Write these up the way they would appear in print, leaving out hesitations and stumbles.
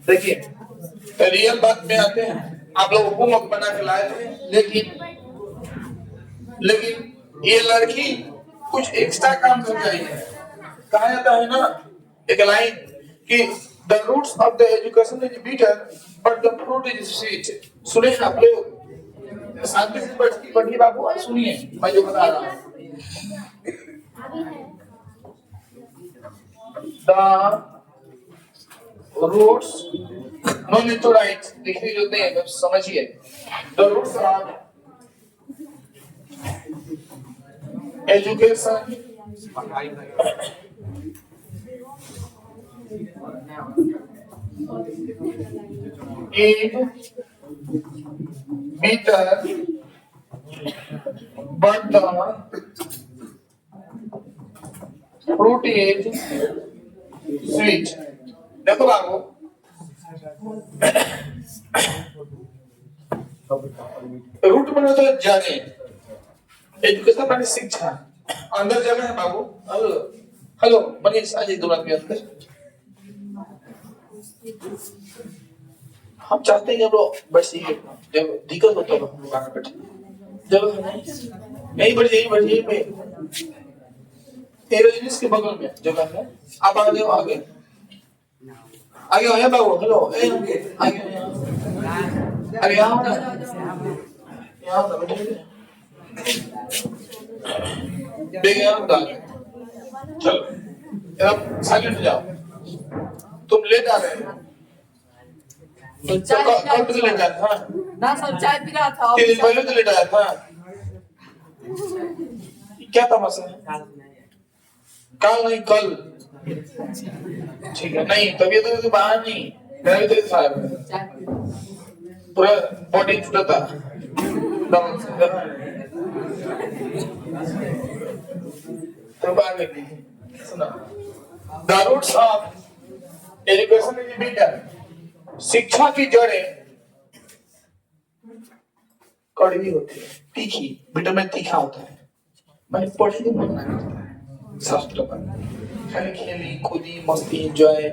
देखिए रियल बात में आते हैं, आप लोग होमवर्क बना के लाए थे, लेकिन ये लड़की कुछ एक्स्ट्रा काम कर रही है। कहा जाता है ना एक लाइन कि the roots of the education is bitter but the fruit is sweet. सुने आप लोग, शांति से पढ़िए बाबू और सुनिए मैं जो बता रहा हूँ। The roots, no need to write, लिखने जो नहीं है समझिए। The roots of education is bitter but the fruit is sweet। देखो बाबू, रूट मैंने तो जाने, एजुकेशन माने शिक्षा, अंदर जगह है बाबू। हेलो हेलो मनीष, आज एक दो बात में अंदर हम चाहते हैं लोग बस ये जब दिक्कत होता है हम लोग आगे बैठे जब नहीं बढ़ जाइए में एरोजिनिस के बगल में जगह है। आप आगे आगे आगे आया बाबू। हेलो आगे अरे यहाँ बैठे देखिए चलो अब साइलेंट हो जाओ। तुम लेट आ रहे हो तो चाय पी लेट आया था ना, सब चाय पी रहा था 3 दिन पहले तो लेट आया था। क्या तमाशा है? कल नहीं कल, ठीक है नहीं तबीयत तो बाहर नहीं, मेरा भी तो साहब पूरा बॉडी टूटा था तो बाहर लगी। सुना the roots of education is bitter, शिक्षा की जड़ें कड़वी होती है, तीखी, बेटा में तीखा होता है। मैंने पढ़े तो मन ना करता है शास्त्र पर, खाली खेली कूदी मस्ती एंजॉय।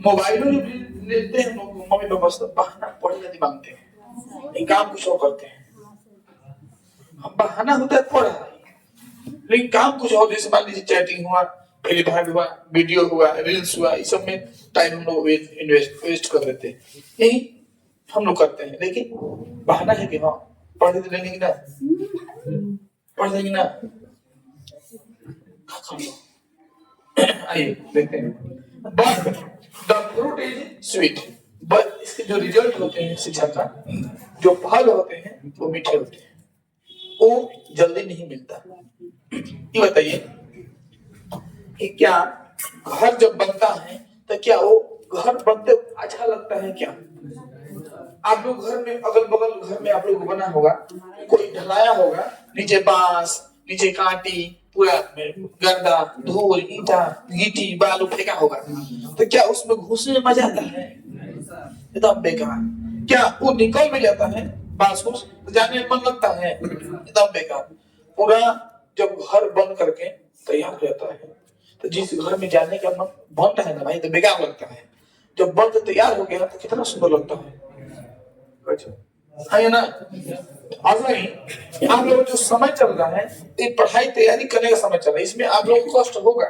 मोबाइल में लेते हैं लोग, मम्मी पापा से बहाना पढ़ने नहीं मांगते हैं, एक काम कुछ और करते हैं। हम बहाना होता है पढ़ा, लेकिन काम कुछ और, जैसे मान लीजिए चैटिंग हुआ, फ्री फायर हुआ, वीडियो हुआ, रील्स हुआ, इस सब में टाइम हम लोग वेस्ट कर देते हैं। यही हम लोग करते हैं, लेकिन बहाना है कि हाँ पढ़ लेंगे ना, पढ़ लेंगे ना। आइए देखते हैं। But the fruit is sweet, but इसके जो रिजल्ट होते हैं शिक्षा का, जो फल होते हैं वो मीठे होते हैं, वो जल्दी नहीं मिलता। ये बताइए कि क्या घर जब बनता है तो क्या वो घर बनते अच्छा लगता है क्या? आप लोग घर में अगल बगल घर में आप लोग को बना होगा, कोई ढलाया होगा, नीचे बांस, नीचे कांटी, पूरा गंदा धूल ईंटा गिट्टी बालू फेंका होगा, तो क्या उसमें घुसने में मजा आता है? एकदम बेकार। क्या वो निकल भी जाता है बांस घुस तो जाने में मन लगता है? एकदम बेकार। पूरा जब घर बन करके तैयार हो जाता है तो जिस घर में जाने का मन बनता है ना भाई, तो बेकार लगता है। जब बन तैयार हो गया तो कितना सुंदर लगता है ना। ऐसा ही आप लोग जो समय चल रहा है, ये पढ़ाई तैयारी करने का समय चल रहा है, इसमें आप लोग को कष्ट होगा,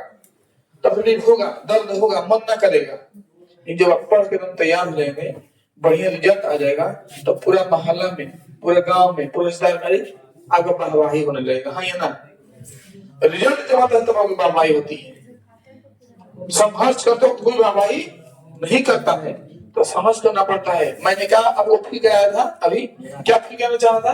तकलीफ होगा, दर्द होगा, मन ना करेगा। जब आप पढ़ के तुम तैयार हो जाएंगे, बढ़िया रिजल्ट आ जाएगा, तो पूरा मोहल्ला में, पूरे गांव में, पूरे रिश्तेदार में आपका वाहवाही होने लगेगा। हाँ या ना? रिजल्ट जब आता है तब आपकी वाहवाही होती है। संघर्ष करते वक्त कोई वाहवाही नहीं करता है तो समझ करना पड़ता है। मैंने कहा आपको फील कराया था, अभी क्या फील करना चाहा था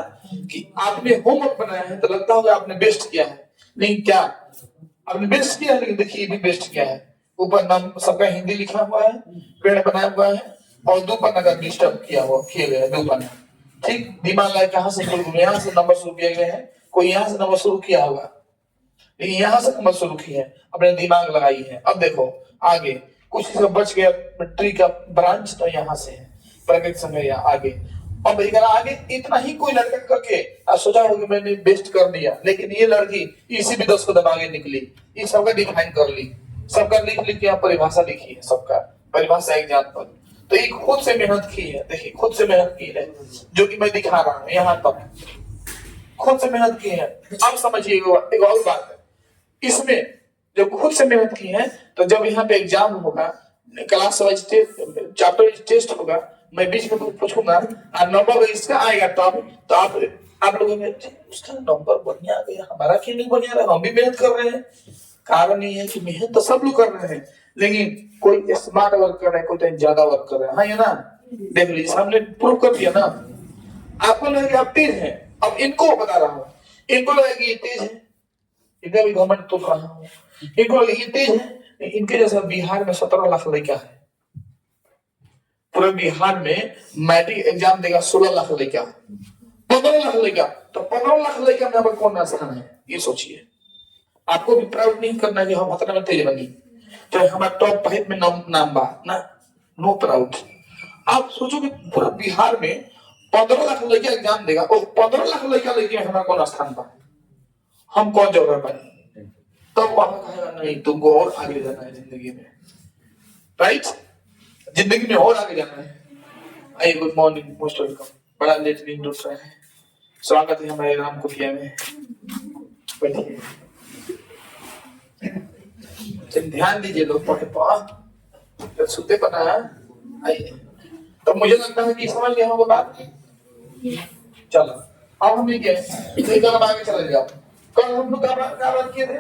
कि आपने होमवर्क बनाया है तो लगता होगा आपने बेस्ट किया है, लेकिन क्या आपने बेस्ट किया है? लेकिन देखिए भी बेस्ट किया है। ऊपर नाम सबका हिंदी लिखा हुआ है, पेड़ बनाया हुआ है और 2 पन्ना का डिस्टर्ब किया हुआ किए गए हैं 2 पन्ना। ठीक दिमाग लाए कहाँ से यहाँ से नंबर शुरू किए गए हैं, कोई यहाँ से नंबर शुरू किया होगा, लेकिन यहाँ से नंबर शुरू की है, अपने दिमाग लगाई है। अब देखो आगे कुछ सब बच गया, ट्री का ब्रांच तो यहाँ से है, प्रगति समय या आगे। अब आगे इतना ही कोई लड़का करके सोचा होगा कि मैंने बेस्ट कर दिया, लेकिन ये लड़की इसी भी 10 कदम आगे निकली, इस सबका डिफाइन कर ली। सबका लिख लिख के यहाँ परिभाषा लिखी है, सबका परिभाषा एग्जाम्पल। तो एक खुद से मेहनत की है, देखिए खुद से मेहनत की है, जो कि मैं दिखा रहा हूँ यहाँ तक खुद से मेहनत की है। अब समझिए एक और बात है, इसमें जब खुद से मेहनत की है तो जब यहाँ पे एग्जाम होगा, class wise chapter wise test होगा, मैं बीच में कुछ पूछूंगा और नंबर इसका आएगा तब तो आप लोगों ने उसका नंबर बढ़िया आ गया, हमारा क्यों नहीं बढ़िया रहा, हम भी मेहनत कर रहे हैं। कारण ये है कि मेहनत तो सब लोग कर रहे हैं, लेकिन कोई स्मार्ट वर्क कर रहा है, कोई ज्यादा वर्क कर रहा है। हाँ ये ना, देख लीजिए हमने प्रूव कर दिया ना। आपको लगेगा आप तेज हैं, अब इनको बता रहा हूँ, इनको लगेगा ये तेज है, इधर भी गवर्नमेंट तो रहा हूँ, इनको लगेगा ये तेज है। इनके जैसा बिहार में 17 लाख लड़का है, पूरे बिहार में मैट्रिक एग्जाम देगा 16 लाख लड़का, 15 लाख लड़का, तो 15 लाख लड़का में हमारा कौन स्थान है, ये सोचिए। आपको भी प्राउड नहीं करना कि हम हतना में तेज बनी, तो हमारा टॉप 5 में नाम बा ना, नो प्राउड। आप सोचो कि पूरा बिहार में 15 लाख लड़का एग्जाम देगा, और 15 लाख लड़का लेके हमारा कौन स्थान बा, हम कौन जगह बने, तब वहां कहेगा नहीं तुमको और आगे जाना है जिंदगी में, राइट, जिंदगी में और आगे जाना है। आई गुड मॉर्निंग, मोस्ट वेलकम, बड़ा लेट नींद उठ रहे हैं, स्वागत है हमारे राम कुटिया में, बैठिए, ध्यान दीजिए लोग पढ़े पा सुते पना है। आइए, तो मुझे लगता है कि समझ गए होंगे बात। चलो अब हम ये एक कदम आगे चले जाओ। कल हम लोग क्या बात किए थे,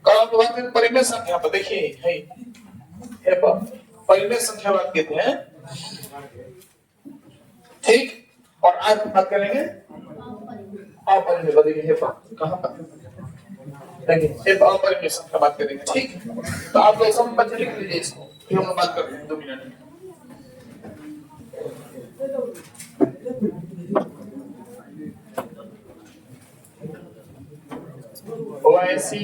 कल हम लोग परिमेय संख्या पर, देखिए परिमेय संख्या बात कहते हैं, ठीक। और आज हम बात करेंगे अपरिमेय, बताइए कहां पर, देखिए अपरिमेय संख्या बात करेंगे, ठीक। तो आप लोग सब बच्चे लिख लीजिए इसको, फिर हम बात करते हैं 2 मिनट में। ऐसी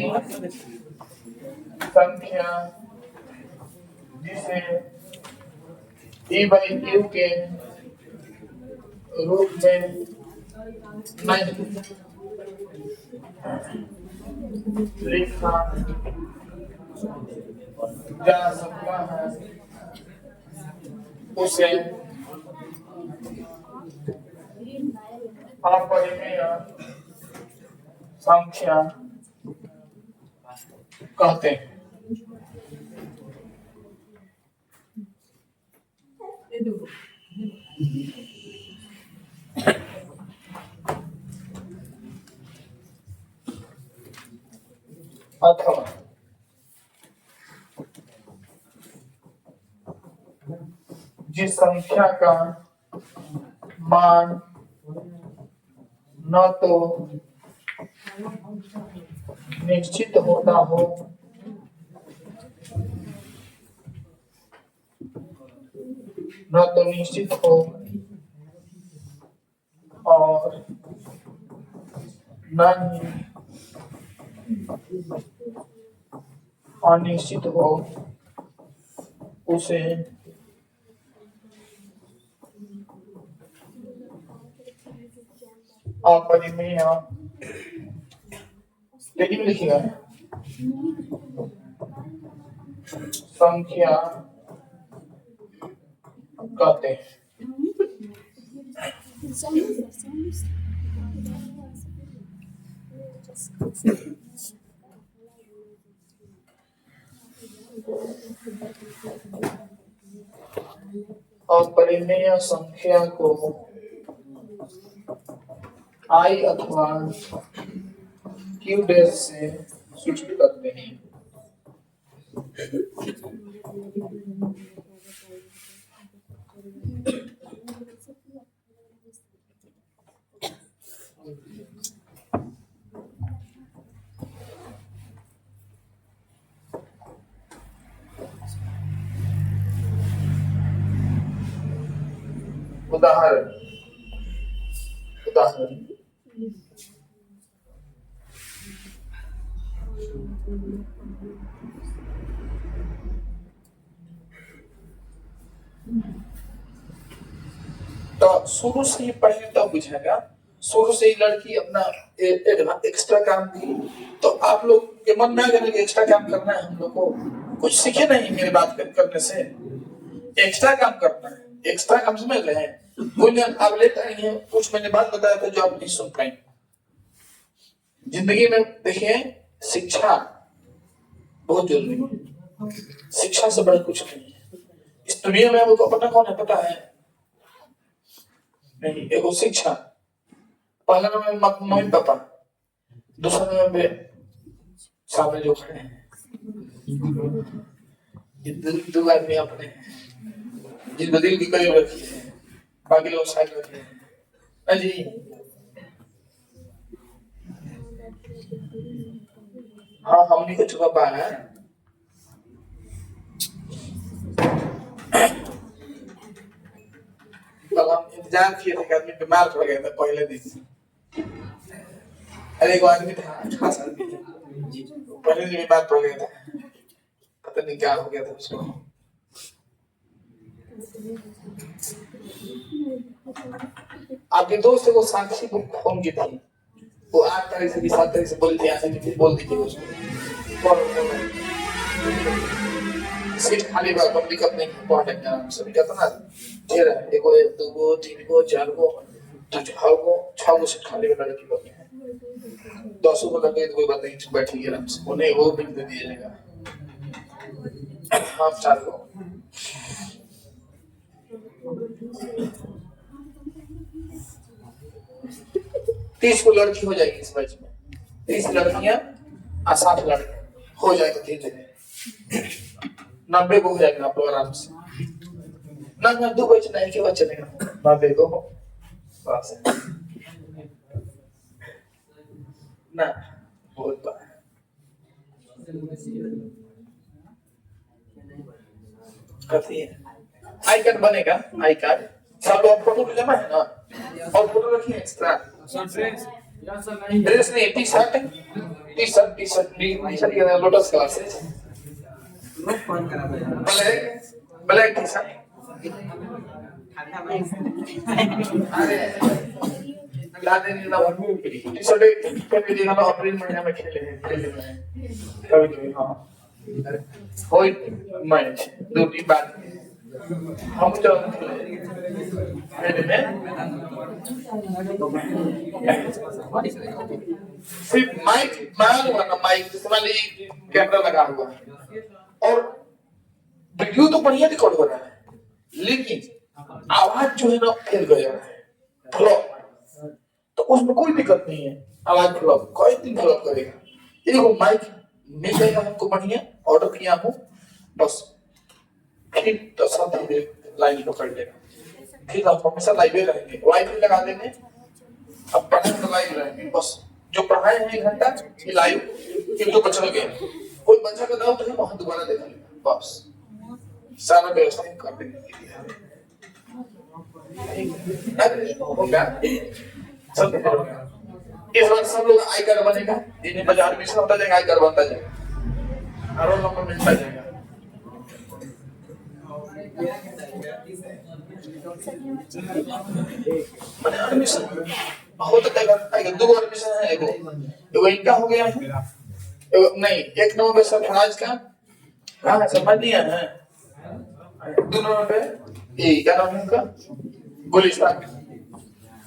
संख्या जिसे a/q के रूप में नहीं लिखा जा सकता है, उसे अपरिमेय संख्या कहते हैं। अथवा जिस संख्या का मान न तो निश्चित होता हो और न ही अनिश्चित हो, उसे अपरिमेय, लेकिन लिखिएगा, संख्या कहते हैं। अपरिमेय संख्या को I अथवा Q डैश से सूचित करते हैं। उदाहरण तो शुरू से ही पढ़ेंगे तब बुझेगा। शुरू से ही लड़की अपना एक्स्ट्रा काम की, तो आप लोग के मन में आ गया कि एक्स्ट्रा काम करना है हम लोग को, कुछ सीखे नहीं मेरी बात करने से। एक्स्ट्रा काम करना है, एक्स्ट्रा काम समझ रहे हैं। बोलिए आप लेट आई हैं, कुछ मैंने बात बताया था जो आप नहीं सुन पाए। जिंदगी में देखिए शिक्षा बहुत जरूरी है, शिक्षा से बड़ा कुछ नहीं है इस दुनिया में। आपको अपना कौन है पता है? नहीं, एगो शिक्षा। पहला नंबर मम्मी पापा, दूसरा नंबर सामने जो खड़े हैं, दो आदमी अपने जिनको दिल की करीब रखी है, बाकी लोग साइड रखे हैं जी। हाँ हमने कुछ पापा है। कल हम इंतजार किए थे कि आदमी बीमार पड़ गया था पहले दिन। अरे एक आदमी था 18 साल की, पहले दिन बीमार पड़ गया था, पता नहीं क्या हो गया था उसको। आपके दोस्त को साक्षी को फोन की थी, वो 8 तारीख से 7 तारीख से बोली थी, यहाँ से बोल दीजिए उसको सीट खाली बा, कोई दिक्कत नहीं, पहुंच जाएंगे आराम से। कितना ढेर है, एगो 2 गो 3 गो 4 गो 6 गो सीट खाली वाला लड़की बने हैं। 10 गो लगे तो कोई बात नहीं, बैठिए आराम से, उन्हें वो भी दे दिया जाएगा। हाँ 4 गो 30 को लड़की हो जाएगी इस बैच में, 30 लड़कियां और 60 लड़के हो जाएगा धीरे-धीरे। 90 को हो जाएगा आप लोग आराम से। ना 2 बैच नहीं के बाद चलेगा 90 को बस ना बहुत बात कथी है। आई कार्ड बनेगा, आई कार्ड सब लोग फोटो जमा है ना, और फोटो रखिए एक्स्ट्रा। ड्रेस नहीं, टी शर्ट ये lotus classes black T shirt. अरे ला देने ना टी शर्ट कभी देखा ना अप्रैल महीने में खेले हैं कभी हाँ कोई मैच 2-3 बार हम चल सिर्फ माइक मान हुआ ना, माइक जिसमें कैमरा लगा हुआ है और वीडियो तो बढ़िया रिकॉर्ड हो रहा है, लेकिन आवाज जो है ना फेल कर जा रहा है, फ्लॉप। तो उसमें कोई दिक्कत नहीं है, आवाज फ्लॉप कोई दिन फ्लॉप करेगा। देखो माइक मिल जाएगा हमको बढ़िया, ऑर्डर किया हूँ बस, फिर तो सब लाइन पकड़ लेगा, फिर आप हमेशा लाइव रहेंगे, वाईफाई लगा देंगे, अब पढ़ाई तो लाइव रहेंगे बस। जो पढ़ाए हैं 1 घंटा ये लाइव, फिर तो बच गए, कोई बच्चा का डाउट है वहां दोबारा देख लेंगे बस, सारा व्यवस्था कर देंगे। इस बार सब लोग आई कार्ड बनेगा, जिन्हें बाजार में होता जाएगा आई कार्ड बनता जाएगा, रोल नंबर मिलता जाएगा। मैंने एडमिशन होता जाएगा, 2 एडमिशन है, एगो इनका हो गया है, एगो नहीं 1 नंबर सरफराज का, हाँ समझ नहीं है, 2 नंबर ये क्या नाम है उनका गुलिस्तान,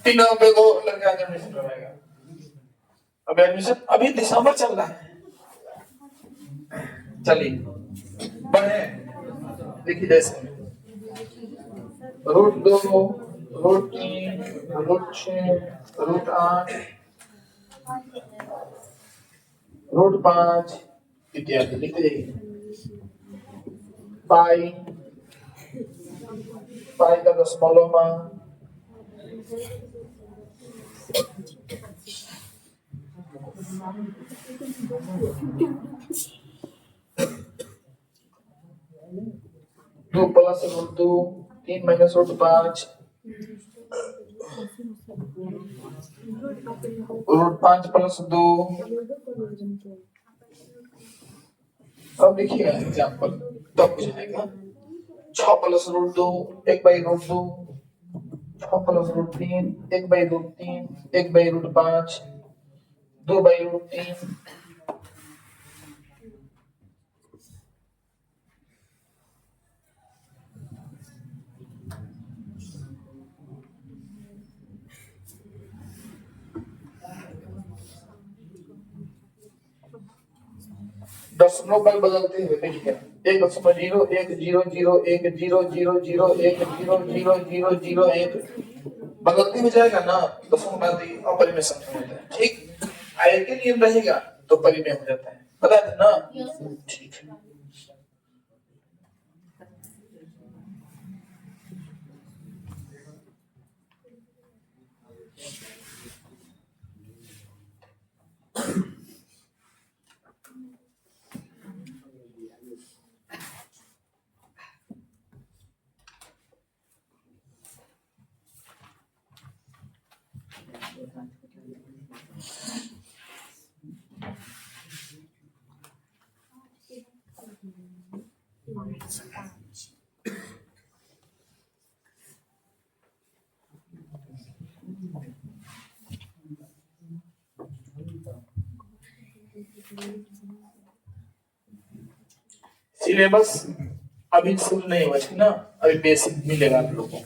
3 नंबर को लड़का एडमिशन करवाएगा। अब एडमिशन अभी दिसंबर चल रहा है, चलिए बढ़े देखिए जैसे root 2 root 3 root 6 root 8 root 5 इत्यादि लिख लीजिए। पाई का दशमलव मान, दो plus root 2 3 minus root 5 root 5 plus 2। अब देखिएगा एग्जाम्पल तब बुझाएगा। 6 plus root 2 1 by root 2, 6 plus root 3 1 by root 3 1 by root 5 2 by root 3। दशमलव में बदलते हुए देखिए 1.0 1 0 0 1 0 0 0 1 0 0 0 0 1 बदलते हुए जाएगा ना, दशमलव में दी अपरिमेय संख्या होता है। ठीक, आय के नियम रहेगा तो परिमेय हो जाता है, बता दे ना। ठीक है, सिलेबस अभी शुरू नहीं हुआ ना, अभी बेसिक मिलेगा आप लोगों को।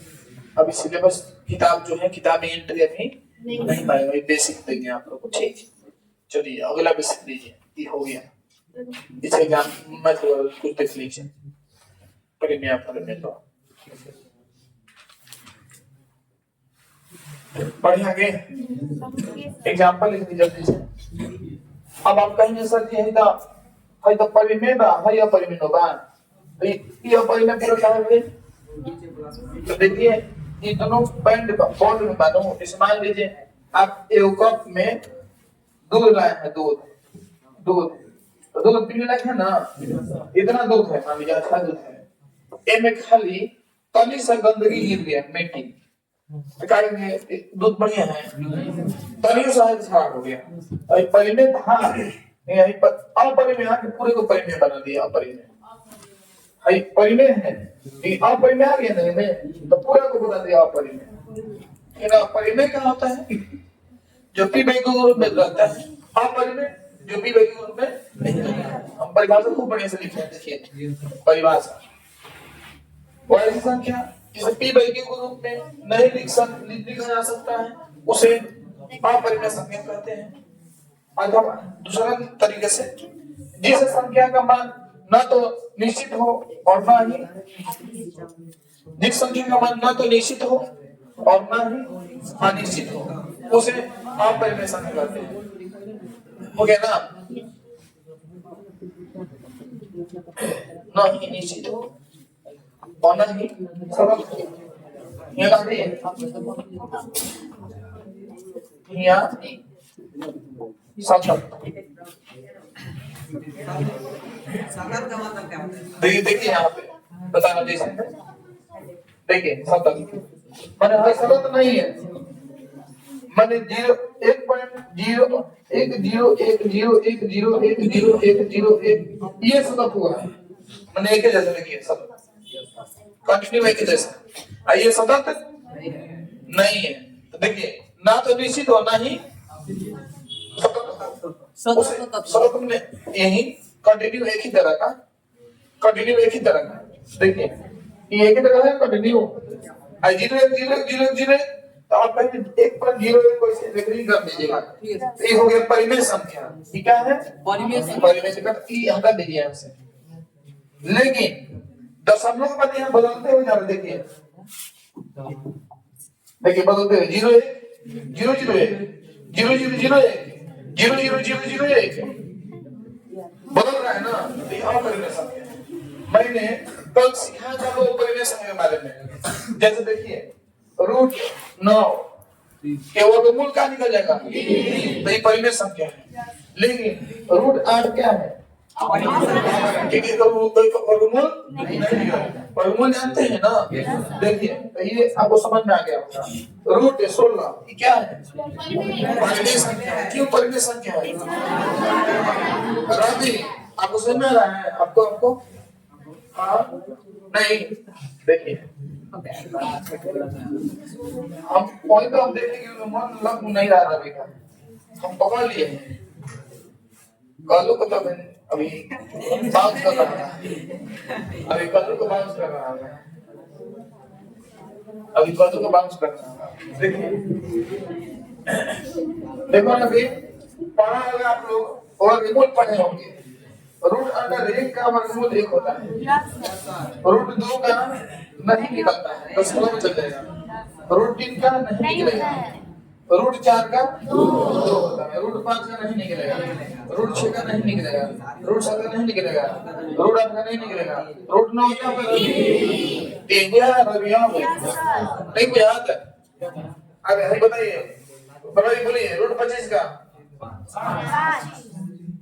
अभी सिलेबस किताब जो है, किताब में एंट्री अभी नहीं पाएगा, अभी बेसिक देंगे आप लोगों को। ठीक, चलिए अगला बेसिक लीजिए, ये हो गया। इस एग्जाम में थोड़ा कुछ देख लीजिए, परिमेय अपरिमेय तो बढ़िया आगे एग्जांपल लिख दीजिए जल्दी से। अब आप कहेंगे सर जी है तो परिमेय बा है या परिमेय नो बा, तो ये परिमेय पूरा क्या है? तो देखिए ये दोनों बैंड बॉल में बांधो। इस मान लीजिए आप एक कप में दूध लाए हैं, दूध तो दूध पीने लगे हैं ना, इतना दूध है, मान लीजिए अच्छा दूध है, इनमें खाली तनी सा गंदगी गिर गया, मिट्टी कहेंगे दूध बढ़िया है, तनी सा खराब हो गया। और परिमेय था यही पर अपरिमेय आके पूरे को परिमेय बना दिया। अपरिमेय है, परिमेय है, ये अपरिमेय आ गया ना में तो पूरा को बना दिया अपरिमेय। इन अपरिमेय क्या होता है? जो पी बाई के रूप में रहता है, अपरिमेय जो पी बाई के रूप में नहीं रहता है। हम परिभाषा खूब बढ़िया से लिखे हैं, देखिए परिभाषा वही संख्या जिसे पी बाई के रूप में नहीं लिखा जा सकता है उसे अपरिमेय संख्या कहते हैं। अथवा दूसरा तरीके से जिस संख्या का मान न तो निश्चित हो और ना ही, जिस संख्या का मान न तो निश्चित हो और ना ही अनिश्चित हो उसे अपरिमेय संख्या कहते हैं। हो गया ना, ना ही निश्चित हो और ना ही सरल हो। देखिए यहाँ पे बताना जैसे देखिए मैंने सतत नहीं है, मैंने 0.1.0 ये सतत हुआ है, मैंने एक जैसा देखिए सतत कंटिन्यू एक जैसा, ये सतत नहीं है। तो देखिए ना तो निश्चित हो ना ही सतत में यही कंटिन्यू एक ही तरह का, कंटिन्यू एक ही तरह का। देखिए ये एक ही तरह है कंटिन्यू, 0 तो आप पहले 1 पर 0 1 को इसे रेफरिंग कर दीजिएगा, तो ये हो गया परिमेय संख्या। ये क्या है? परिमेय संख्या। ये हटा दीजिए यहाँ से। लेकिन दशमलव का यहाँ बदलते हुए जा रहे, देखिए देखिए बदलते हुए 0 1 0 0 1 0 0 0 1 0 0 0 0 1 बदल रहा है ना, तो यहाँ परिमेय संख्या। मैंने कल सिखाया था वो परिमेय संख्या के बारे में। जैसे देखिए √9 के वर्गमूल क्या निकल जाएगा, तो ये परिमेय संख्या है। लेकिन √8 क्या है? क्योंकि वर्गमूल वर्गमूल जानते हैं ना। देखिए तो ये आपको समझ में आ गया होगा। √16 ये क्या है? परिमेय संख्या है। क्यों परिमेय संख्या है? राजी आपको समझ में आ रहा है? आपको हाँ नहीं देखिए हम पॉइंट तो हम देखेंगे मन लग नहीं रहा था अभी का हम पकड़ लिए हैं कल्लू को तो अभी बाउंस कर रहा है अभी कल्लू को बाउंस कर रहा है अभी कल्लू को बाउंस कर रहा है देखिए देखो ना अभी पढ़ा होगा आप लोग और रिमोट पढ़े होंगे रूट अंडर एक का वर्गमूल एक होता है रूट 2 का नहीं निकलता है 10 में चल जाएगा रूट 3 का नहीं निकलेगा रूट 4 का 2 होता है रूट 5 का नहीं निकलेगा रूट 6 का नहीं निकलेगा रूट 7 का नहीं निकलेगा रूट 8 का नहीं निकलेगा रूट 9 का रविया नहीं बुझात अरे हमें बताइए बोलिए रूट 25 का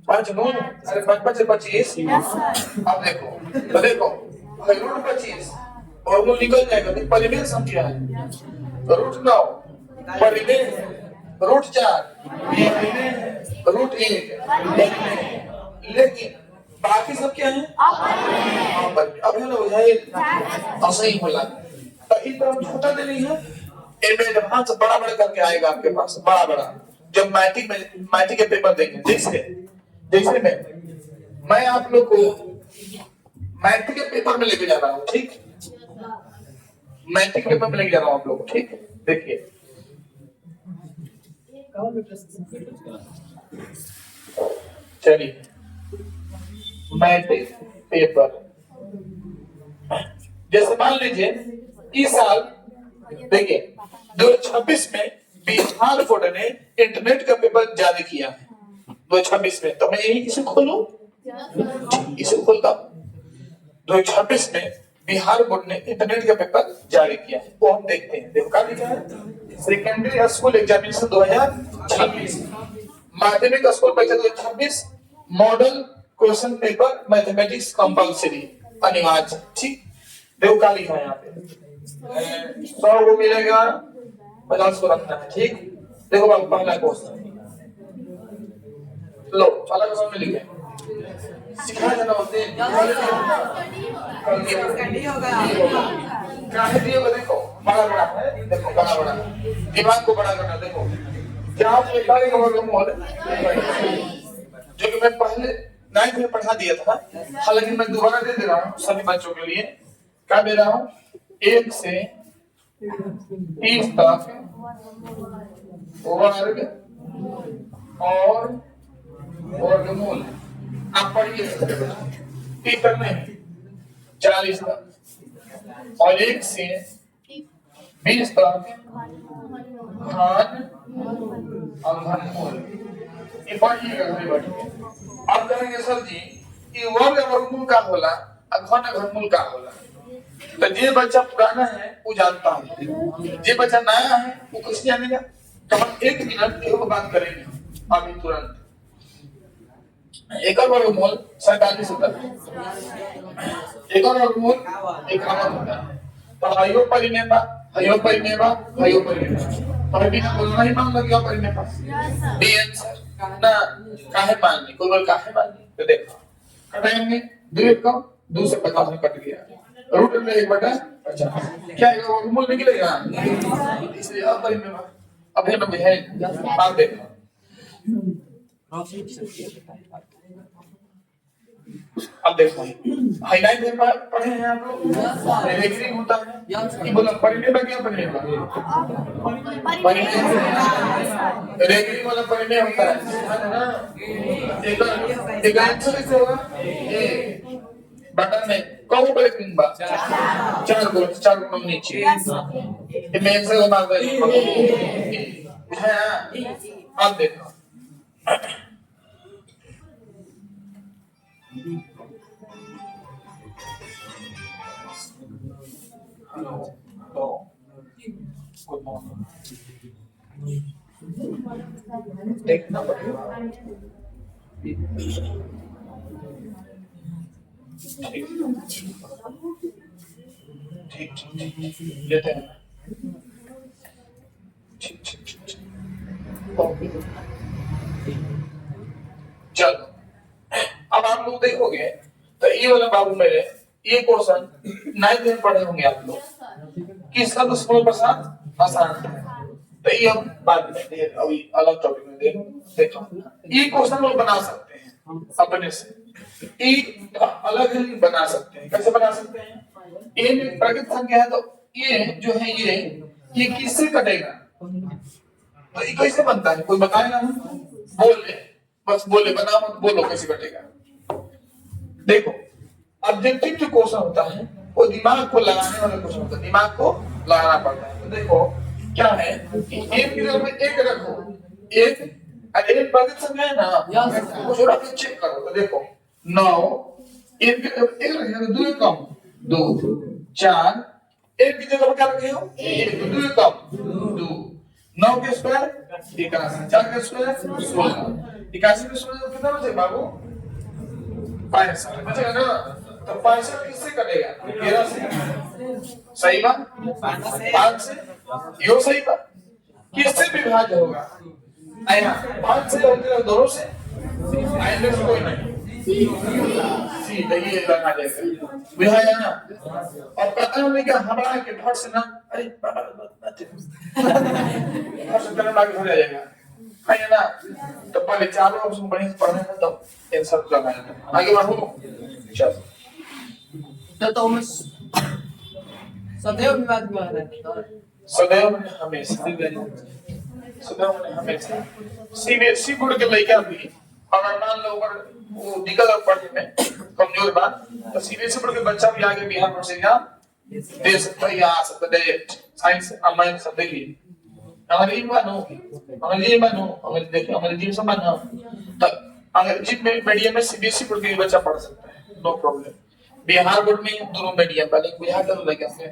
5 9 अरे 5 25 अब देखो रूट 25 और वो निकल जाएगा तो परिमेय संख्या है रूट 9 परिमेय रूट 4 रूट 1 लेकिन बाकी सब क्या है अब है ना बुझाइए सही बोला तो इस तरह छोटा दे रही है इनमें एडवांस बड़ा करके आएगा आपके पास बड़ा जब मैट्रिक के पेपर देंगे जैसे मैं आप लोग को मैट्रिक के पेपर में लेके जा रहा हूँ ठीक मैट्रिक पेपर में लेके जा रहा हूँ आप लोग को ठीक देखिए चलिए मैट्रिक पेपर जैसे मान लीजिए इस साल देखिए 2026 में बिहार बोर्ड ने इंटरनेट का पेपर जारी किया है 2026 में तो मैं यही इसे खोलूं इसे खोलता 2026 में बिहार बोर्ड ने इंटरनेट का पेपर जारी किया है वो हम देखते हैं देखो क्या लिखा है सेकेंडरी स्कूल एग्जामिनेशन 2026 माध्यमिक स्कूल परीक्षा 2026 model question paper mathematics compulsory अनिवार्य ठीक देखो क्या लिखा है यहाँ पे 100 को मिलेगा 50 को रखना है ठीक देखो बाबू पहला क्वेश्चन लो पहला क्वेश्चन में लिखे सिखा देना होते देखो बड़ा है देखो बड़ा दिमाग को बड़ा करना देखो क्या आप लिखा है जो कि मैं पहले 9th में पढ़ा दिया था हालांकि मैं दोबारा दे रहा हूँ सभी बच्चों के लिए क्या दे रहा हूँ 1 से 30 तक वर्ग और वर्गमूल आप पढ़िए 30 तक नहीं 40 तक और 1 से 20 तक घन और घनमूल ये पढ़िएगा घर बैठिए आप कहेंगे सर जी ये वर्ग वर्गमूल का होला घन घनमूल का होला तो जे बच्चा पुराना है वो जानता है जे बच्चा नया है वो कुछ जानेगा तो हम 1 मिनट एक बात करेंगे अभी तुरंत एक वर्गमूल 47 होता है एक वर्गमूल 51 होता है तो हयो परिमेय और बिना बोलना ही मान लग गया परिमेय बी आंसर ना काहे माननी कोई बोल काहे माननी तो देखो कटाएंगे 2 को 2 से 50 में कट गया रूट में 1/50 क्या ये वर्गमूल निकलेगा इसलिए अपरिमेय अब है ना है आप देखो अब देखो हाईलाइट में पढ़े हैं आप लोग रेगरिंग होता है ये बोला परिमेय क्या परिमेय रेगरिंग वाला परिमेय होता है ना एक आंसर कैसे होगा बटन में कौन बड़े किन बा 4 गुण नीचे ये मैं आंसर मार दे है अब देखो हेलो गुड मॉर्निंग देखना पड़ेगा ठीक लेते हैं ठीक चलो अब आप लोग देखोगे तो ये वाला बाबू मेरे ये क्वेश्चन 9th में पढ़े होंगे आप लोग कि सब स्कूल पर साथ आसान है। तो ये हम बाद में अभी अलग टॉपिक में देखो ये क्वेश्चन लोग बना सकते हैं अपने से, ये अलग ही बना सकते हैं। कैसे बना सकते हैं? ये में प्राकृत संख्या है तो ये जो है ये किससे कटेगा, तो ये कैसे बनता है कोई बताएगा? बोले बस बोले, बना मत बोलो कैसे कटेगा। देखो ऑब्जेक्टिव जो क्वेश्चन होता है वो दिमाग को लगाने वाला क्वेश्चन होता है, दिमाग को लगाना पड़ता है। तो देखो क्या है कि एक की जगह में एक रखो, एक प्राकृत संख्या है ना, वो थोड़ा चेक करो। तो देखो 9 एक रखेगा तो 2 कम 2 4, एक की जगह पर क्या रखे हो 1 2 कम 2, 9 के स्क्वायर 81, 4 के स्क्वायर 16, 81 के स्क्वायर कितना बचेगा बाबू? 65 बचेगा ना। तो 65 किससे कटेगा? 13 से। सही बात? 5 से यो सही बात। किससे विभाज्य होगा? 5 से और दोनों से माइनस कोई नहीं, सीधा ये लगा देगा बुझाया ना। और पता नहीं क्या हमारा के फट से ना, अरे बाबा फट से करने लगे हो जाएगा है ना। तो पहले चारों ऑप्शन बढ़िया से पढ़ने का तब आंसर लगाना। आगे बढ़ो चल। तो मैं सदैव विवाद में रहता है, सदैव हमेशा सीबीएसई बोर्ड के लड़का भी अगर मान लो अगर वो दिक्कत पढ़ने में कमजोर बात, तो सीबीएसई बोर्ड के बच्चा भी आगे बिहार बोर्ड से एग्जाम दे सकता है या आ सकता है डायरेक्ट। साइंस अमाइन सब देखिए अंग्रेजी देखिए अंग्रेजी से मानो तो अंग्रेजी में मीडियम में सीबीएसई बोर्ड के बच्चा पढ़ सकता है, नो प्रॉब्लम। बिहार बोर्ड में दोनों मीडियम वाले बिहार का लगे होंगे।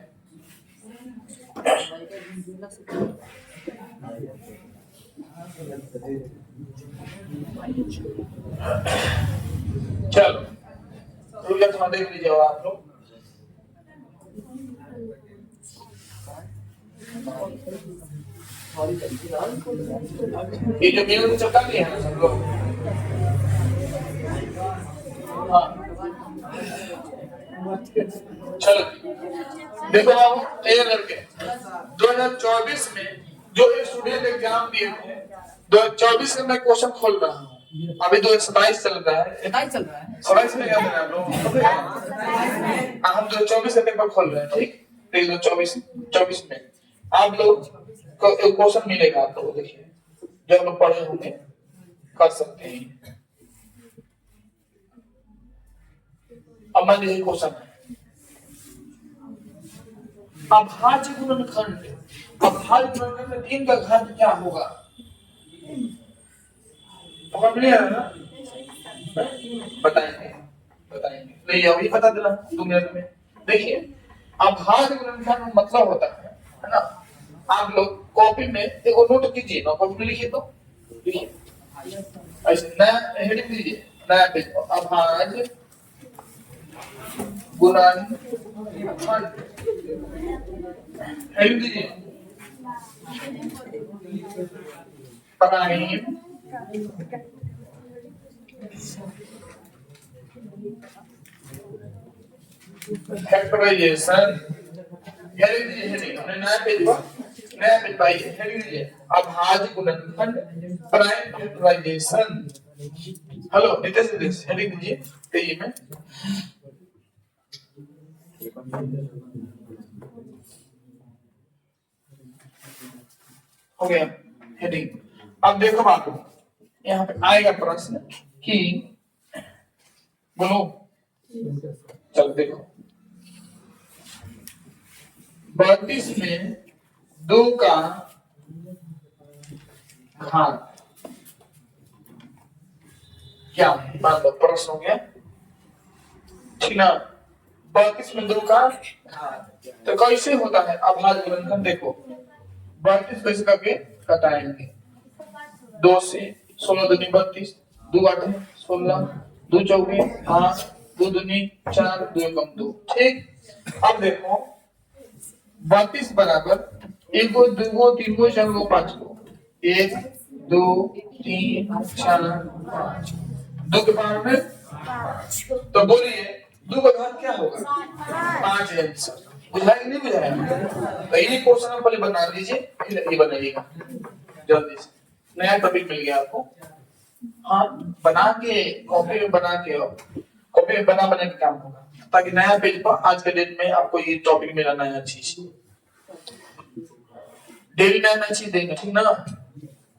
चलो रूलर थोड़ा देख लीजिए आप लोग। ये जो मेरे चक्का लिया है सब लोग, हाँ चलो देखो आप ये लड़के 2024 में जो स्टूडेंट एग्जाम दिए थे 2024 में मैं क्वेश्चन खोल रहा हूँ। अभी 2022 चल रहा है, 27 में क्या आप लोग हम 2024 का पेपर खोल रहे हैं, ठीक। 2024 में आप लोग को एक क्वेश्चन मिलेगा आप लोग, देखिए जो हम लोग पढ़े होंगे कर सकते हैं। अब मान लीजिए क्वेश्चन है अभाज्य गुणनखंड, अभाज्य गुणनखंड में 3 का घात क्या होगा? पकड़ लिया है ना? बताएंगे नहीं अभी बता देना 2 मिनट में। देखिए अभाज्य गुणनखंड में मतलब होता है ना, आप लोग कॉपी में एक नोट कीजिए ना, कॉपी में लिखिए तो लिखिए ऐसे नया हेडिंग दीजिए, नया पेज अभाज्य गुणनखंड हेडिंग दीजिए प्राइम फैक्टराइजेशन। हेडिंग दीजिए, हेडिंग अपने नया पेज पाइए, हेडिंग दीजिए अभाज्य गुणनखंड prime factorization. Hello Nitesh Nitesh heading दीजिए पेज में। हो गया हेडिंग। अब देखो बाबू यहाँ पे आएगा प्रश्न कि बोलो, चलो देखो 32 में 2 का घात क्या है? मान लो प्रश्न हो गया ठीक ना। 32 में 2 का घात तो कैसे होता है अभाज्य गुणनखंड? देखो 32 कैसे करके कटाएंगे 2 से 16 दूनी 32, 2 8 16, 2 चौके 8, 2 दूनी 4, 2 कम 2, ठीक। अब देखो 32 बराबर 1 2 3 4 5 1 2 3 4 5 2 के पावर में 5। तो बोलिए 2 का घात क्या होगा 5 आंसर। बुझाया कि नहीं बुझाया? तो इन्हीं क्वेश्चन आप पहले बना लीजिए, फिर ये बनाइएगा जल्दी से। नया टॉपिक मिल गया आपको। हाँ, बना के कॉपी में बना के कॉपी में बना के काम होगा, ताकि नया पेज पर आज के डेट में आपको ये टॉपिक मिला नया चीज। डेली नया नया चीज देंगे, ठीक ना?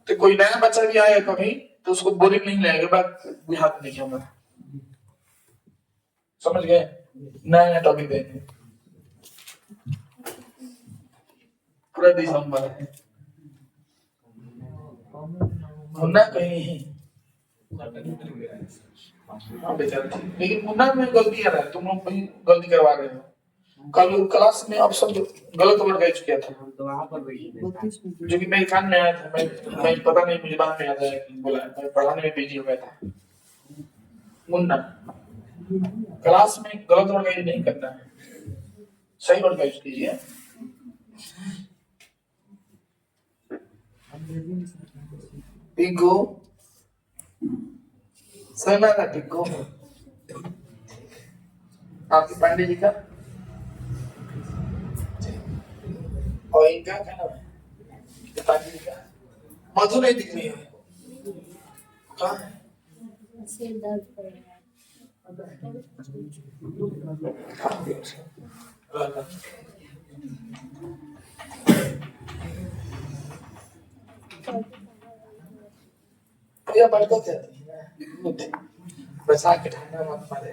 तो कोई नया बच्चा भी आएगा कभी तो उसको बोरिंग नहीं लगेगा, बात बुझाते नहीं हमें, समझ गए? नया नया टॉपिक देंगे पूरा दिसंबर है। मुन्ना कहीं हाँ बेचारा, लेकिन मुन्ना में गलती आ रहा है, तुम लोग भी गलती करवा रहे हो। कल क्लास में ऑप्शन गलत वर्ड गए चुका था, जो कि मेरे कान में आया था। मैं पता नहीं, मुझे बाद में याद आया कि बोला, मैं पढ़ाने में बिजी हो गया था। मुन्ना क्लास में गलत वर्ड यूज नहीं करना है, सही वर्ड का यूज कीजिए। टिंकू सुना था, टिंकू आपके पांडे जी का और इनका क्या नाम है? पांडे जी का मधु नहीं दिख रही है, कहाँ है? भैया बढ़ क्या बचा के ठंडा मत मारे।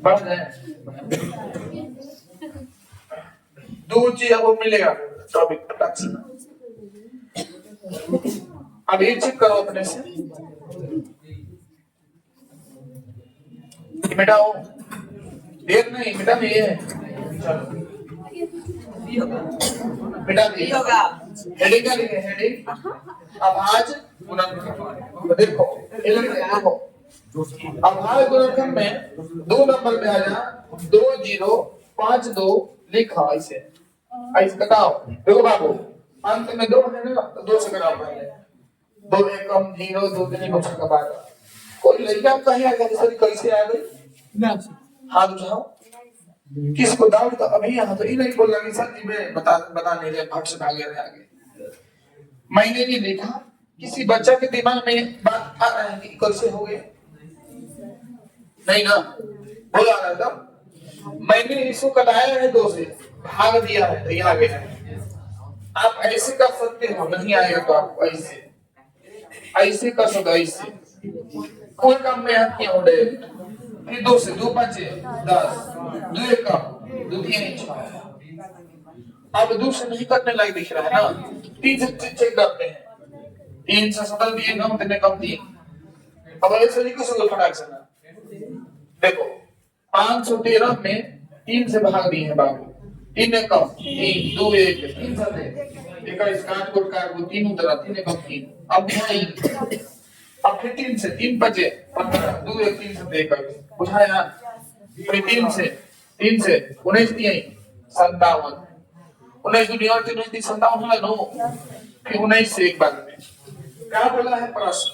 बढ़ जाए 2 चीज आपको मिलेगा टॉपिक पटाख से। अब ये चेक करो अपने से, मिटाओ, देर नहीं, मिटा नहीं है, चलो मिटा दिए। हेडिंग क्या लिखे? हेडिंग अब आज गुणनखंड देखो, देखो अब आज गुणनखंड में 2 नंबर में आ जा 2052 लिखा, ऐसे ऐसे कटाओ। देखो बाबू, अंत में 2 है ना, तो 2 से कटाओ पहले। 2 एकम 0 2 3 कुछ का बाद कोई लड़का कहेगा सर कैसे आ गई, हाथ उठाओ। किसको डाउट तो अभी यहाँ तो ये नहीं बोल रहा कि सर जी मैं बता नहीं रहे, भाग से भागे रहे आगे। मैंने नहीं देखा, किसी बच्चा के दिमाग में बात आ रहा है कि कैसे हो गए, नहीं ना बोला रहा था। मैंने इसको कटाया है 2 से, भाग दिया है तो ये आ गया है। आप ऐसे कर सकते हो, नहीं आएगा तो आप ऐसे ऐसे कर सकते, ऐसे कोई काम में आप क्या हो रहे। 2 से 2 5 10 2 1 2 3 6। अब 2 से नहीं करने लायक दिख रहा है ना, 3 से चेक करते हैं। 3 से 7 दिए कम, 3 कम 3। अब ऐसे नहीं कुछ फटाक से ना देखो, 513 में 3 से भाग दिए हैं बाबू, 3 कम 3 2 1 3 7 21 3 उतरा 3 कम 3। अब फिर 3 से 3 बचे 15 2 1 3 से देखा बुझाया, फिर 3 से 19 दिए 57, 19 दुनिया और 3 57 होला नो। फिर 19 से एक बार में क्या बोला है प्रश्न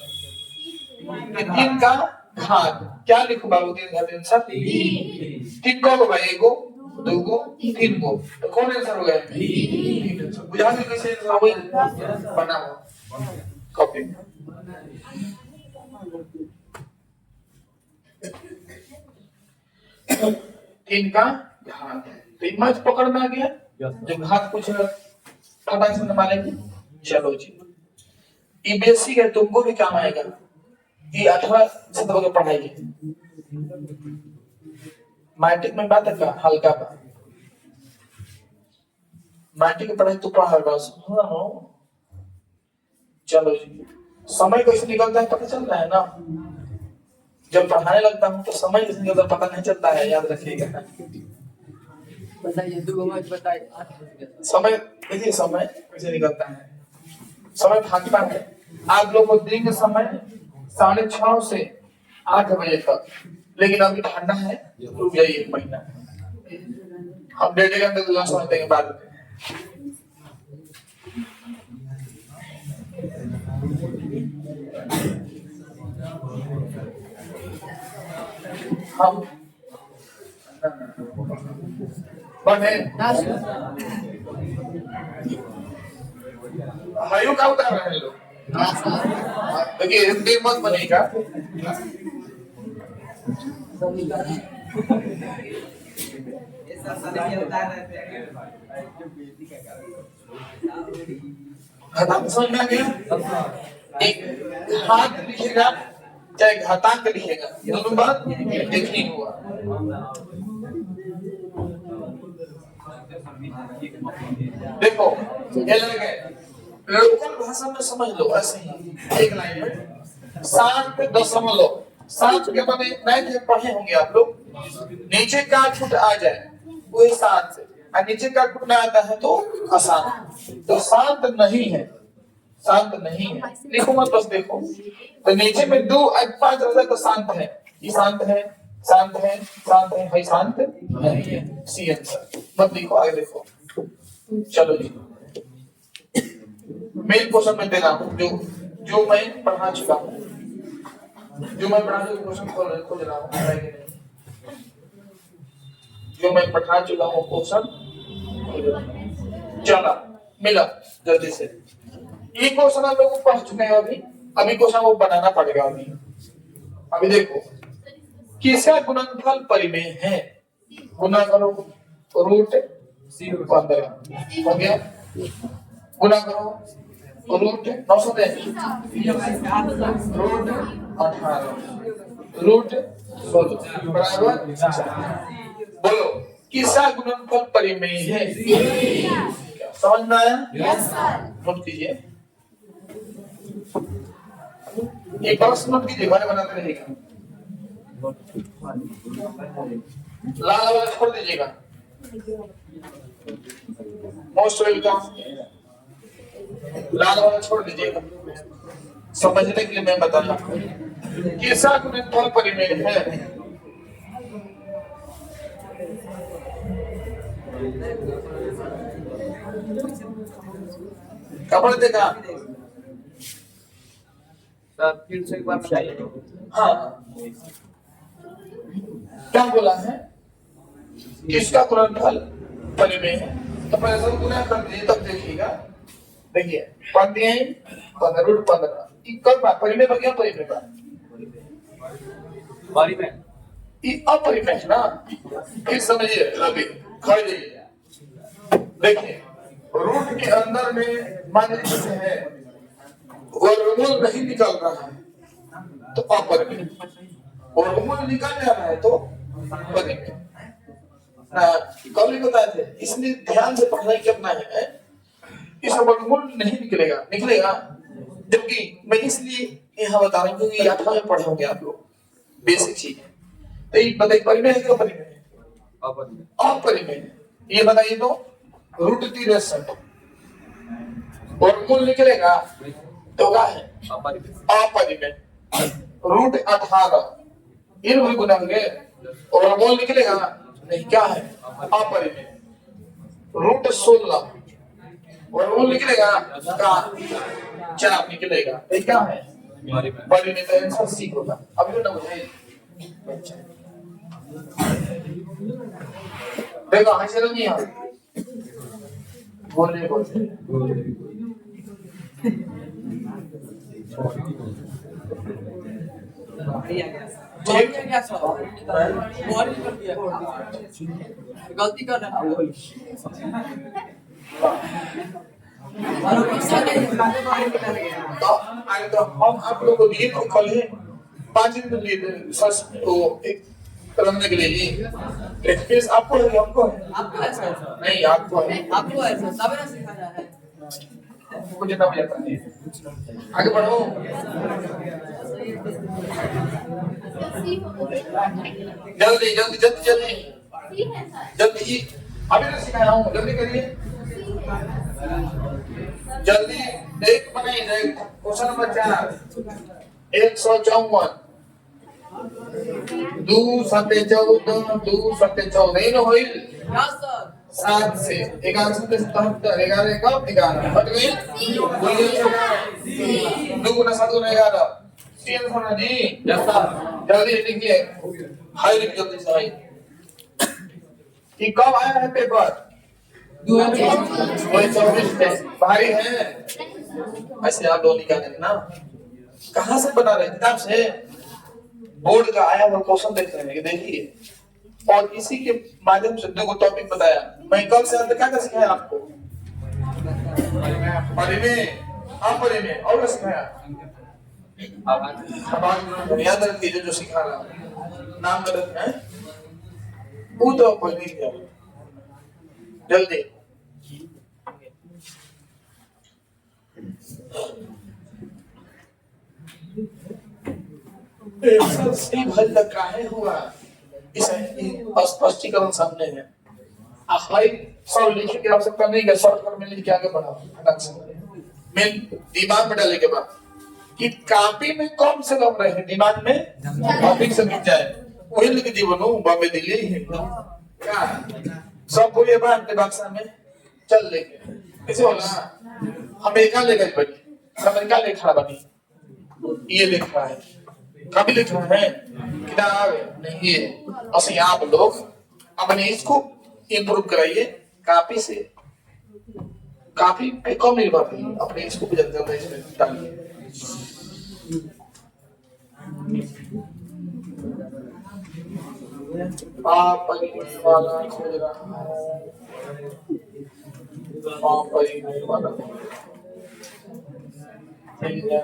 कि 3 का घात क्या लिखो बाबू? 3 घात 3 3 को भाई, 1 गो 2 गो 3 गो, तो कौन आंसर हो गया? बुझा के कैसे आंसर हो बनाओ कॉपी में। तीन का घात, तो इमेज पकड़ में आ गया, जो घात कुछ फटाक से मारेंगे। चलो जी, ये बेसिक है, तुमको भी काम आएगा। ये 18 से तो पढ़ाई है, मैट्रिक में बात है हल्का बा, मैट्रिक की पढ़ाई तो पढ़ा बस। चलो जी, समय कैसे निकलता है पता चल रहा है ना? जब पढ़ाने लगता हूँ तो समय कैसे निकलता है पता नहीं चलता है, याद रखिएगा। बताइए, 2 मिनट बताइए। समय देखिए, समय कैसे निकलता है, समय भागता है। आप लोग को देंगे समय 6:30 से 8 बजे तक, लेकिन अभी ठंडा है, रुक जाइए 1 महीना, हम 1.5 घंटे समय देंगे बाद में। हम बने हायु का उतार रहे हैं लोग। देखिए देर मत बनेगा। समझ में आ गया? एक घात लिखेगा चाहे घातांक लिखेगा, दोनों बात एक ही हुआ। देखो ये लगे लोकल भाषा में समझ लो ऐसे ही एक लाइन में 7.7 7 के माने 9 पढ़े होंगे आप लोग। नीचे का फुट आ जाए वही 7 से, और नीचे का फुट ना आता है तो अशांत। तो शांत नहीं है, शांत नहीं है, लिखो मत बस देखो। तो नीचे में 2 और 5 रहता है तो शांत है, ये शांत है, शांत है, शांत है, भाई शांत नहीं है। सी आंसर मत लिखो, आगे देखो। चलो जी मेन क्वेश्चन में देना जो मैं पढ़ा चुका हूँ, जो मैं पढ़ा चुका क्वेश्चन खोज रहा हूँ, जो मैं पढ़ा चुका हूँ क्वेश्चन। चला मिला जल्दी से। ये क्वेश्चन आप लोग पढ़ चुके हैं अभी क्वेश्चन वो बनाना पड़ेगा। अभी देखो किसका गुणनफल परिमेय है, गुना करो रूट 15 हो गया, गुना करो रूट 900 रूट 18 रूट 16 बराबर। बोलो किसका गुणनफल परिमेय है? समझ में आया? Yes sir. नोट कीजिए, एक प्रश्न नोट कीजिए, घर बनाते रहिएगा। लाल वाला छोड़ दीजिएगा, मोस्ट वेलकम। लाल वाला छोड़ दीजिएगा, समझने के लिए मैं बता रहा हूँ। किसका गुणनफल परिमेय है? कपड़े देखा फिर से एक बार बताइए। हाँ क्या बोला है? किसका गुणनफल परिमेय है? तो पहले सब गुना कर दीजिए तब देखिएगा। देखिए 15 रूट 15 कब परिमेय बन गया? परिमेय का ये अपरिमेय है ना। फिर समझिए अभी खड़े जाइए। देखिए रूट के अंदर में मान लीजिए है वर्गमूल नहीं निकल रहा है तो अपरिमेय, वर्गमूल निकल जा रहा है तो परिमेय। कल भी बताए थे, इसलिए ध्यान से पढ़ाई करना है। इस वर्गमूल नहीं निकलेगा, निकलेगा जबकि मैं इसलिए यहाँ बता रहा हूँ क्योंकि 8वां में पढ़े होंगे आप लोग, बेसिक चीज है। तो ये बताइए परिमेय है क्या परिमेय है? अपरिमेय। ये बताइए तो रूट 63 वर्गमूल निकलेगा तो क्या है? अपरिमेय। रूट 18 इन भी गुना होंगे और वर्गमूल निकलेगा नहीं, क्या है? अपरिमेय। रूट 16 वर्गमूल निकलेगा का 4 निकलेगा तो क्या है? परिमेय। तो आंसर सी होगा। अब जो ना बुझाइए देखो ऐसे नहीं है, बोले गलती कर रहा है। तो हम आप लोगों को दिए थे कल है 5 दिन लिए थे सच तो एक करने के लिए एक्सपीरियंस आपको है, हमको है, आपको है सर? नहीं आपको है, आपको है सर, तब ना सिखाना है। मुझे जितना मुझे आता है। आगे बढ़ो। जल्दी जल्दी जल्दी जल्दी जल्दी, अभी तो सिखाया हूँ, जल्दी करिए जल्दी। देख बनाइए क्वेश्चन नंबर 4 154 2 7 14 2 7 14 इन होइल यस सर। 7 से 11 से 77 11 कब 11 हट गई 2 गुना 7 गुना 11 3 होना जी। Yes sir. जल्दी लिखिए, हाई लिख जल्दी से हाई। कि कब आया है पेपर? 2024 में। भारी है ऐसे आप लोग निकालेंगे ना। कहाँ से बना रहे? किताब से? बोर्ड का आया हुआ क्वेश्चन देख रहे हैं, देखिए। और इसी के माध्यम से दो टॉपिक बताया। मैं कल से अंत क्या कर सिखाया आपको? पढ़े में और क्या सिखाया? याद रखिए जो सिखा रहा हूँ। नाम गलत है वो तो कोई नहीं किया। जल्दी सबसे भल काहे हुआ इस स्पष्टीकरण सामने है। हाई सब लिखने की आवश्यकता नहीं है, शॉर्टकट में लिख के आगे बढ़ाओ। मेन दिमाग में डाले के बाद कि कॉपी में कम से कम रहे, दिमाग में टॉपिक से मिल जाए वही लिख जीवन हूँ बॉम्बे दिल्ली क्या सब पूरे बात बक्सा में चल लेंगे। ऐसे होला अमेरिका लेकर बनी, अमेरिका लिखा बनी, ये लिख रहा है कभी लिख रहा है किताब नहीं है। असली आप लोग अपने इसको इम्प्रूव कराइए काफी से, काफी पे कम निर्भर नहीं, अपने इसको भी जल्दी इसमें डालिए। आप परिमेय वाला खोज रहा है, आप परिमेय वाला चलिए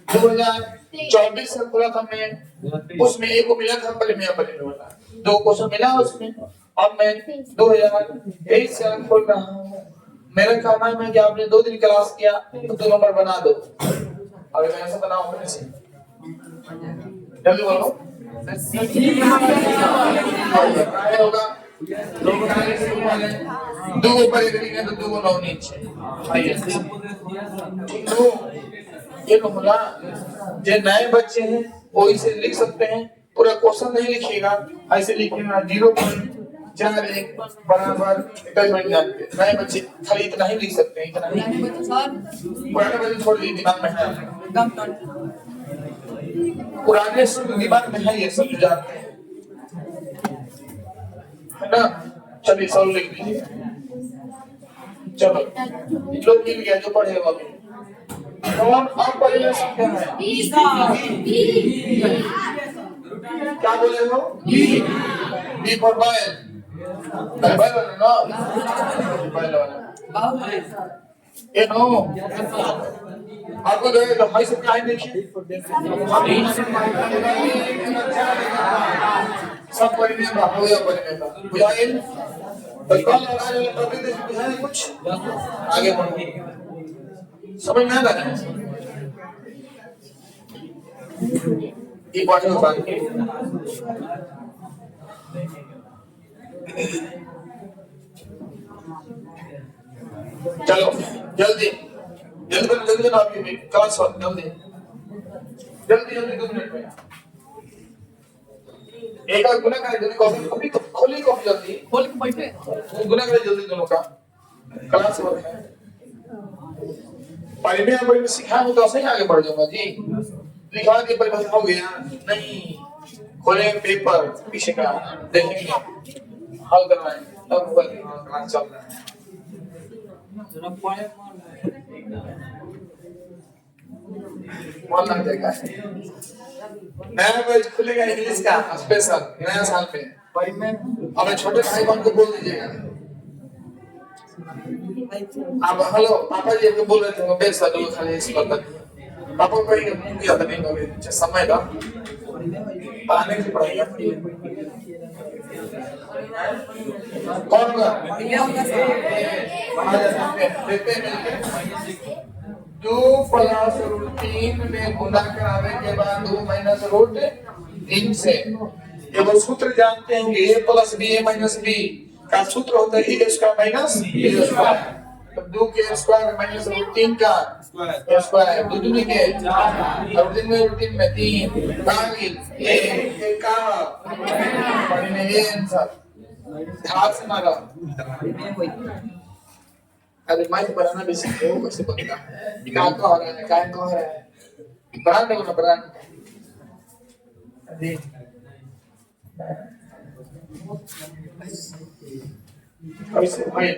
2024 से खुला था मैं, उसमें एक को मिला था परिमेय वाला, 2 क्वेश्चन मिला उसमें। अब मैं 2023 से खोल रहा हूँ। मेरा कहना है कि आपने 2 दिन क्लास किया तो 2 नंबर बना दो। अगर मैं ऐसा बनाऊं अपने से जल्दी बोलो क्या होगा? 2 ऊपर एक लिखे तो 2 9 नीचे ये कहूँगा जो नए बच्चे हैं वो इसे लिख सकते हैं। पूरा क्वेश्चन नहीं लिखिएगा, ऐसे लिखिएगा 0.41 बराबर नए बच्चे खाली इतना ही लिख सकते हैं, इतना ही। पुराने बच्चे छोड़ दिए, दिमाग में है, पुराने दिमाग में है, ये सब जानते हैं है ना। चलिए सब लिख लीजिए। चलो लोग मिल गया जो पढ़ेगा अभी। कौन अब पढ़ने सकते हैं? क्या बोले हो? बी फॉर बॉय, बैल ना, बैल वाला ये नो। आपको जो है हाई से क्या है देखिए, सब पढ़ने का हो या पढ़ने का बुझाइए। तो कल लगाने वाले टॉपिक देखिए बुझाइए कुछ आगे बढ़िए, समझ में आ रहा है? ये पढ़ने के बाद चलो जल्दी जल्दी जल्दी ना आपकी क्लास जल्दी जल्दी जल्दी 2 मिनट में एक और गुना करें। जल्दी कॉपी कॉपी खोली, कॉपी जल्दी खोल के बैठे, गुना करें जल्दी दोनों का क्लास वर्क है। परिमेय में सिखाया हो तो ऐसे ही आगे बढ़ जाऊंगा जी। लिखा के परिभाषा हो गया नहीं, खोले पेपर पीछे का देखेंगे हल करना है तब क्लास चल रहा है। मन लग जाएगा। नया बैच खुलेगा इंग्लिश का स्पेशल नया साल में। अब छोटे भाई बहन को बोल दीजिएगा। अब हेलो पापा जी को बोल रहे थे मैं बेस साल खाली इस बात पापा को कहीं मुंह आता नहीं लगे समय का पाने की पढ़ाई कौन होगा देखते हैं 2 प्लस रूट 3 में गुणा कराने के बाद 2 माइनस रूट 3 से ये वो सूत्र जानते हैं कि a plus b a minus b का सूत्र होता है a square minus b square. तो 2 के स्क्वायर माइनस रूट 3 का स्क्वायर 2 दूनी के और 3 में रूट 3 में 3 कागिल a का परिमेय आंसर ध्यान से मारा। अरे मैं बनाना भी सीखो कैसे बनता है क्या कह रहा है क्या कह रहा है ब्रांड को ना ब्रांड अभी कैसे भाई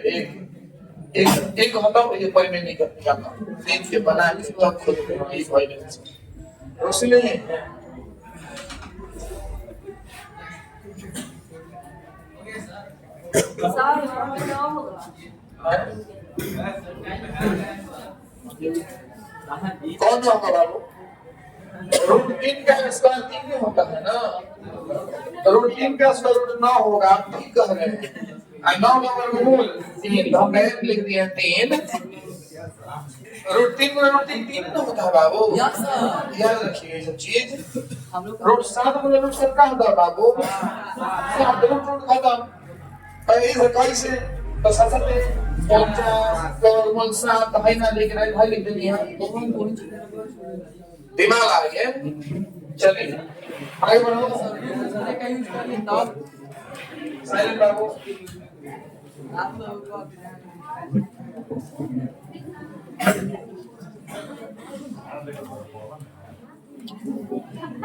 एक होता है ये परिमेय नहीं करने जाता देख के बना के तब खुद ये भाई नहीं इसलिए कौन होगा बाबू रूट 3 का स्क्वायर 3 नहीं होता है ना रूट 3 का स्क्वायर रूट 9 होगा आप ठीक कह रहे हैं 9 का वर्गमूल 3 हम गैर लिख दिए 3 रूट 3 में रूट 3 ना होता है बाबू याद रखिए ये सब चीज रूट 7 में रूट 7 का होता है बाबू सब रूट खत्म इसे कैसे तो साथ में 50 वर्गमूल 7 है ना लिख रहे भाई लिख दिए दिमाग आ गया चलिए आगे बढ़ो साइलेंट बाबू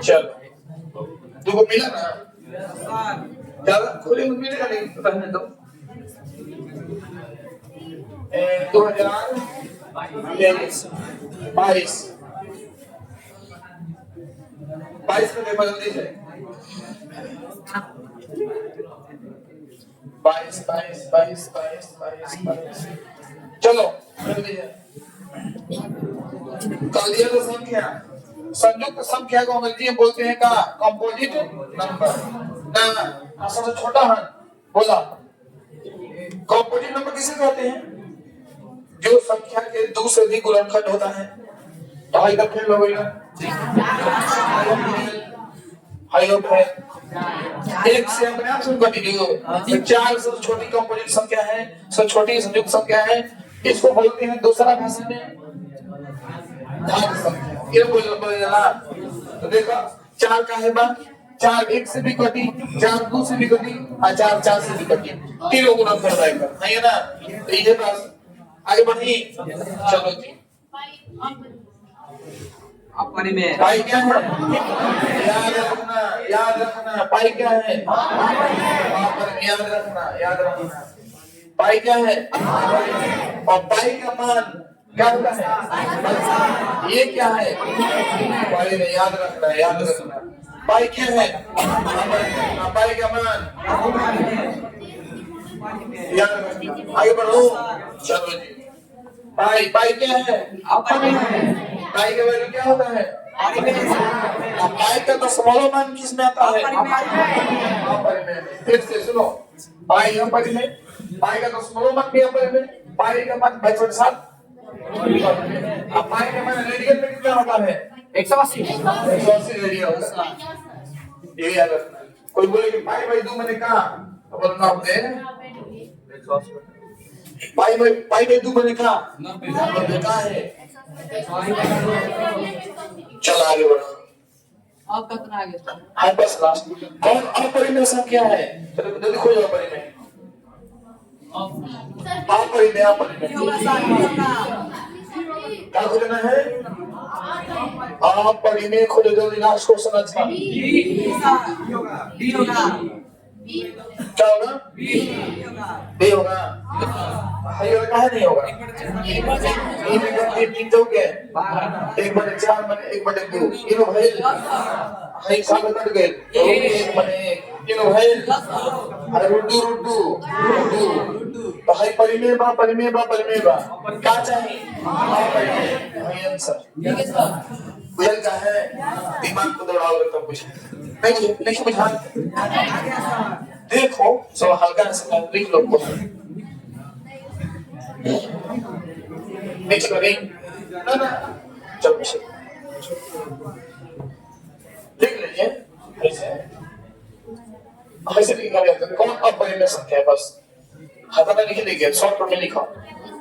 चलो तुमको मिला ना ज्यादा खुले में मिलेगा नहीं रहने दो 2022 में बदल दीजिए 22 चलो बदल दीजिए कर दिया तो संख्या संयुक्त संख्या को अंग्रेजी में बोलते हैं का कंपोजिट नंबर ना सबसे छोटा है बोला कंपोजिट नंबर किसे कहते हैं जो संख्या के 2 से अधिक गुणनखंड होता है ढाई का खेल हो गया एक से अपने आप से कट गयो 4 सबसे छोटी कंपोजिट संख्या है सबसे छोटी संयुक्त संख्या है इसको बोलते हैं दूसरा भाषा में घात संख्या ये बोलना तो देखो 4 का है बा 4 1 से भी कटी 4 2 से भी कटी और 4 4 से भी कटी तीनों गुणन कर जाएगा है ना तो ये बात आगे बढ़िए चलो जी अपने में पाई क्या है याद रखना पाई क्या है याद रखना पाई क्या है और पाई का मान क्या होता है ये क्या है पाई ने याद रखना पाई क्या है पाई का मान याद रखना आगे बढ़ो चलो जी पाई क्या है पाई का वैल्यू क्या होता है पाई का तो स्मॉल मान किस में आता है फिर से सुनो पाई अपरिमेय में पाई का तो स्मॉल मान भी अपरिमेय में पाई का मान 5.7 अब पाई का मान रेडियन में कितना होता है 180 रेडियन होता है ये याद रखना कोई बोले कि पाई 2 मैंने कहा तो बोलना आपने पाई 2 मैंने कहा कहा है चलो आगे बढ़ो अब कितना आगे हाँ बस लास्ट कौन अपरिमेय संख्या है चलो जल्दी खोजो अपरिमेय क्या खोजना है अपरिमेय खोजो जल्दी लास्ट क्वेश्चन अच्छा क्या होगा बी होगा भाई और कहा नहीं होगा तीन तो क्या एक बटे चार बने एक बटे दो ये लो भाई भाई साल कट गए एक बने ये लो भाई अरे रुड्डू रुड्डू रुड्डू भाई परिमेय बा क्या चाहिए भाई आंसर बुझल का है दिमाग को दौड़ाओगे तब कुछ नहीं बुझा देखो सब हल्का से लिख लो मिक्स करें ना चलो लिख लीजिए ऐसे लिखा कौन अपरिमेय संख्या है बस हाथ में लिख लीजिए शॉर्ट में लिखा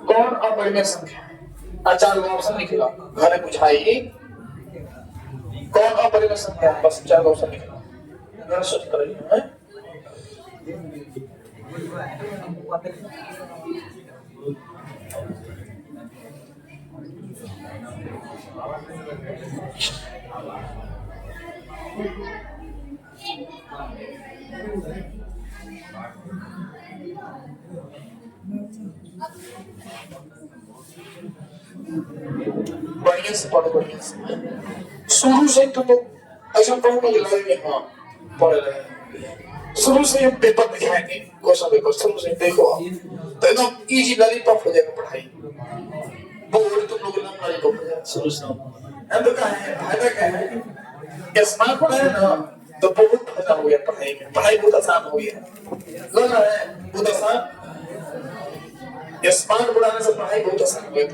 कौन अपरिमेय संख्या चार ऑप्शन लिख लो घर बुझाई कौन अपरिमेय संख्या है बस चार ऑप्शन लिख लो घर सोच कर है बढ़िया से पढ़ो बढ़िया से शुरू से तो ऐसा पढ़ो लगेगा हाँ पढ़ रहे शुरू से हम पेपर दिखाएंगे क्वेश्चन पेपर शुरू से देखो तो एकदम इजी लॉलीपॉप हो जाएगा पढ़ाई बोर्ड तुम लोग एकदम लॉलीपॉप हो जाएगा शुरू से हम तो कहा है फायदा क्या है ये स्मार्ट पढ़ा है ना तो बहुत फायदा हो गया पढ़ाई में पढ़ाई बहुत आसान हो गया लग रहा है बहुत आसान ये स्मार्ट पढ़ाने से पढ़ाई बहुत आसान हो गया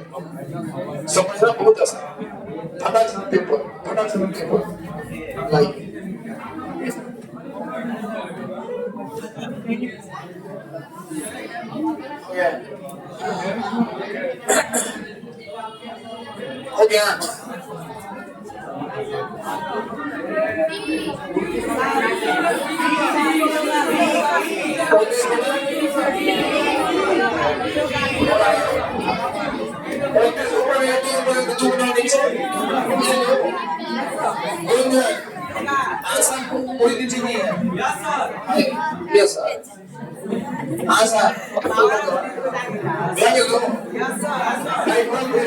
समझना बहुत आसान फटाक पेपर लाइक हो गया Yes, sir. Asa. Very good. Yes, sir.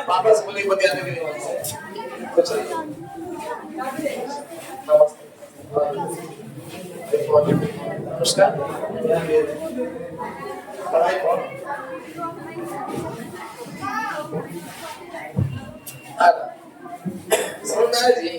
वापस बोले बताने के लिए कुछ नमस्कार पढ़ाई कौन समझदार जी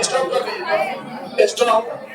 स्टॉप कर दीजिए स्टॉप